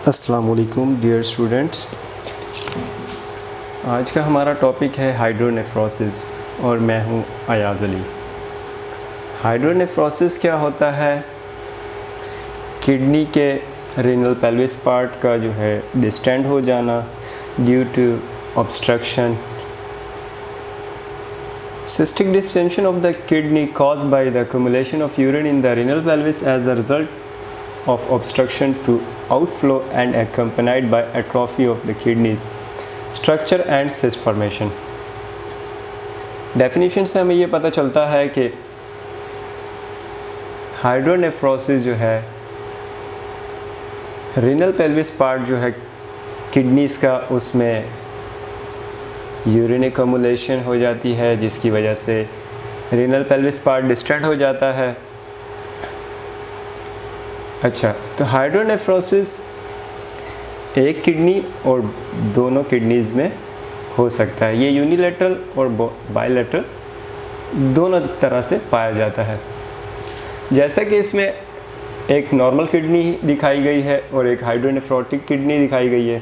अस्सलाम वालेकुम dear students. आज का हमारा टॉपिक है हाइड्रोनेफ्रोसिस और मैं हूं अयाज़ अली। हाइड्रोनेफ्रोसिस क्या होता है? किडनी के रीनल पेल्विस पार्ट का जो है डिस्टेंड हो जाना due to obstruction, cystic distension of the kidney caused by the accumulation of urine in the renal pelvis as a result of obstruction to outflow and accompanied by atrophy of the kidneys structure and cyst formation। Definition से हमें ये पता चलता है कि hydronephrosis जो है renal pelvis part जो है किडनीज़ का, उसमें यूरिन एक्युमुलेशन हो जाती है जिसकी वजह से रीनल पेल्विस पार्ट डिस्टेंड हो जाता है। अच्छा, तो हाइड्रोनेफ्रोसिस एक किडनी और दोनों किडनीज़ में हो सकता है। ये यूनिलेटरल और बायलेटरल दोनों तरह से पाया जाता है। जैसा कि इसमें एक नॉर्मल किडनी दिखाई गई है और एक हाइड्रोनेफ्रोटिक किडनी दिखाई गई है।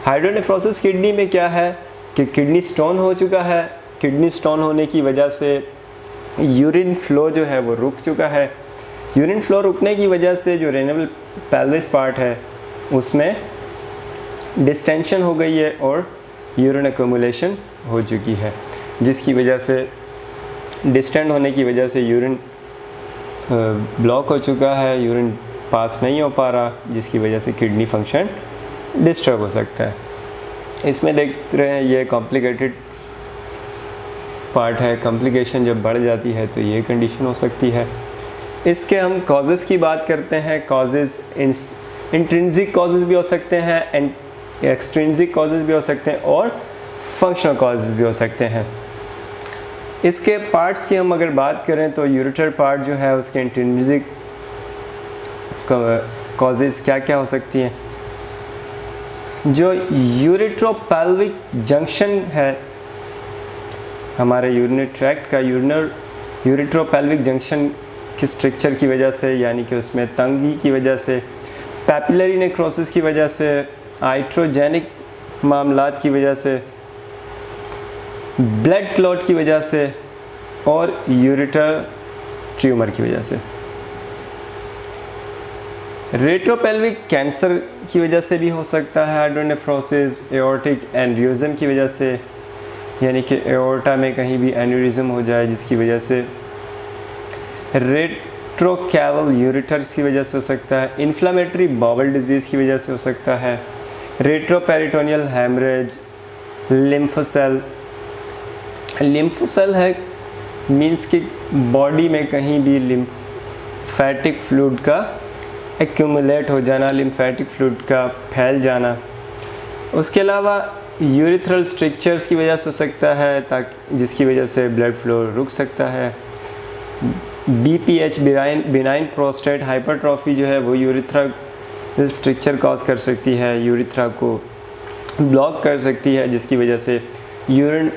हाइड्रोनेफ्रोसिस किडनी में क्या है कि किडनी स्टोन हो चुका है। किडनी स्टोन होने की वजह से यूरिन फ्लो जो है वो रुक चुका है। यूरिन फ्लो रुकने की वजह से जो रेनल पेल्विस पार्ट है उसमें डिस्टेंशन हो गई है और यूरिन एक्युमुलेशन हो चुकी है, जिसकी वजह से डिस्टेंड होने की वजह से यूरिन ब्लॉक हो चुका है, यूरिन पास नहीं हो पा रहा, जिसकी वजह से किडनी फंक्शन डिस्टर्ब हो सकता है। इसमें देख रहे हैं ये कॉम्प्लिकेटेड पार्ट है। कॉम्प्लिकेशन जब बढ़ जाती है तो ये कंडीशन हो सकती है। इसके हम कॉजेज़ की बात करते हैं। कॉजेज़ इंट्रिंसिक कॉजेज़ भी हो सकते हैं एंड एक्सट्रिंसिक कॉजेज़ भी हो सकते हैं और फंक्शनल कॉजेज़ भी हो सकते हैं। इसके पार्ट्स की हम अगर बात करें तो यूरेटर पार्ट जो है उसके इंट्रिंसिक कॉजेज़ क्या क्या हो सकती हैं? जो यूरेट्रोपेल्विक जंक्शन है हमारे यूरिनरी ट्रैक्ट का, यूरेट्रोपेल्विक जंक्शन की स्ट्रक्चर की वजह से, यानी कि उसमें तंगी की वजह से, पैपिलरी नेक्रोसिस की वजह से, आइट्रोजेनिक मामलात की वजह से, ब्लड क्लॉट की वजह से और यूरेटर ट्यूमर की वजह से। रेट्रोपेल्विक कैंसर की वजह से भी हो सकता है हाइड्रोनेफ्रोसिस। एओर्टिक एन्यूरिज्म की वजह से, यानी कि एओर्टा में कहीं भी एन्यूरिज्म हो जाए जिसकी वजह से। रेट्रोकैवल यूरेटर्स की वजह से हो सकता है। इन्फ्लामेटरी बाउल डिजीज़ की वजह से हो सकता है। Retroperitoneal haemorrhage. लिम्फोसेल है मींस कि बॉडी में कहीं भी लिम्फेटिक फ्लूइड का एक्यूमुलेट हो जाना, लिम्फेटिक फ्लूइड का फैल जाना। उसके अलावा यूरिथ्रल स्ट्रक्चर्स की वजह से हो सकता है, ताकि जिसकी वजह से ब्लड फ्लो रुक सकता है। BPH बिनाइन प्रोस्टेट हाइपरट्रॉफी जो है वो यूरिथ्रल स्ट्रक्चर कॉज कर सकती है, यूरिथ्रा को ब्लॉक कर सकती है, जिसकी वजह से यूरिन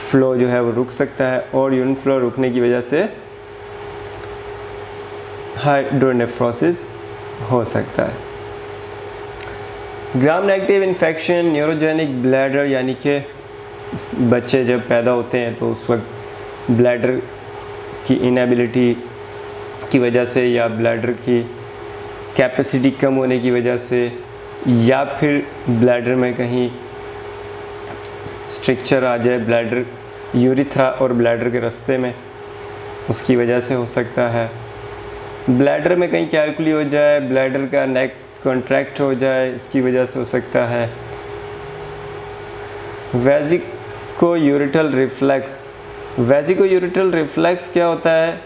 फ्लो जो है वो रुक सकता है और यूरिन फ्लो रुकने की वजह से हाइड्रोनेफ्रोसिस हो सकता है। Gram negative infection, neurogenic bladder, यानी कि बच्चे जब पैदा होते हैं तो उस वक्त ब्लैडर की इनएबिलिटी की वजह से या ब्लैडर की कैपेसिटी कम होने की वजह से या फिर ब्लैडर में कहीं स्ट्रक्चर आ जाए ब्लैडर यूरिथ्रा और ब्लैडर के रास्ते में, उसकी वजह से हो सकता है। ब्लैडर में कहीं कैलकुली हो जाए, ब्लैडर का नेक कॉन्ट्रैक्ट हो जाए, इसकी वजह से हो सकता है। वेजिको-यूरेटल रिफ्लेक्स क्या होता है?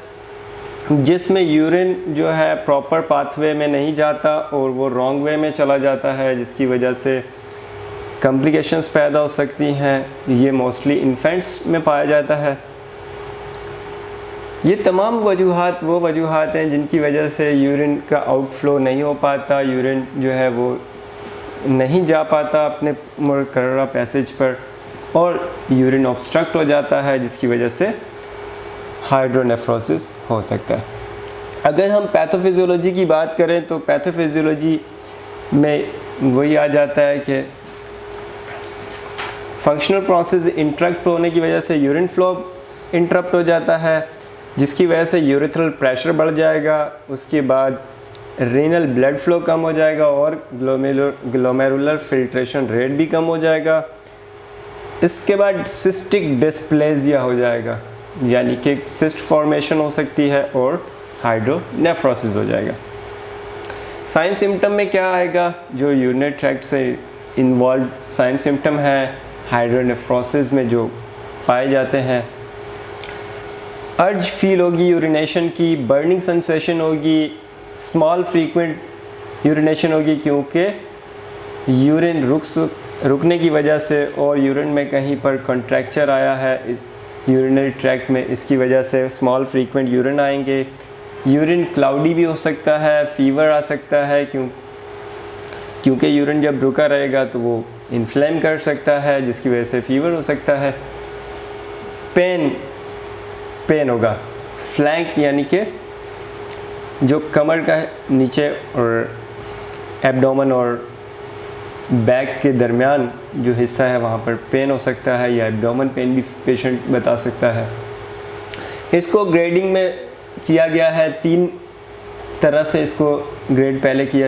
जिसमें यूरिन जो है प्रॉपर पाथवे में नहीं जाता और वो रॉन्ग वे में चला जाता है, जिसकी वजह से कॉम्प्लिकेशंस पैदा हो सकती हैं। ये मोस्टली इन्फेंट्स में पाया जाता है। ये तमाम वजूहात वो वजूहात हैं जिनकी वजह से यूरिन का आउटफ्लो नहीं हो पाता, यूरिन जो है वो नहीं जा पाता अपने मुकर्रर पैसेज पर और यूरिन ऑब्स्ट्रक्ट हो जाता है, जिसकी वजह से हाइड्रोनेफ्रोसिस हो सकता है। अगर हम पैथोफिजियोलॉजी की बात करें तो पैथोफिजियोलॉजी में वही आ जाता है कि फंक्शनल प्रोसेस इंटरप्ट होने की वजह से यूरिन फ्लो इंटरप्ट हो जाता है, जिसकी वजह से यूरिथ्रल प्रेशर बढ़ जाएगा। उसके बाद रीनल ब्लड फ्लो कम हो जाएगा और ग्लोमेरुलर फिल्ट्रेशन रेट भी कम हो जाएगा। इसके बाद सिस्टिक डिस्प्लेजिया हो जाएगा, यानी कि सिस्ट फॉर्मेशन हो सकती है और हाइड्रोनेफ्रोसिस हो जाएगा। साइन सिम्टम में क्या आएगा? जो यूरिनरी ट्रैक्ट से इन्वॉल्व साइन सिम्टम है हाइड्रोनेफ्रोसिस में जो पाए जाते हैं, अर्ज फील होगी यूरिनेशन की, बर्निंग सेंसेशन होगी, स्मॉल फ्रीक्वेंट यूरिनेशन होगी क्योंकि यूरिन रुकने की वजह से और यूरिन में कहीं पर कॉन्ट्रैक्चर आया है इस यूरिनरी ट्रैक्ट में, इसकी वजह से स्मॉल फ्रीक्वेंट यूरिन आएंगे। यूरिन क्लाउडी भी हो सकता है, फीवर आ सकता है क्योंकि यूरिन जब रुका रहेगा तो वो इन्फ्लेम कर सकता है, जिसकी वजह से फीवर हो सकता है। पेन होगा, फ्लैंक यानी कि जो कमर का नीचे और एब्डोमेन और बैक के दरमियान जो हिस्सा है वहाँ पर पेन हो सकता है, या एब्डोमेन पेन भी पेशेंट बता सकता है। इसको ग्रेडिंग में किया गया है, 3 तरह से इसको ग्रेड पहले किया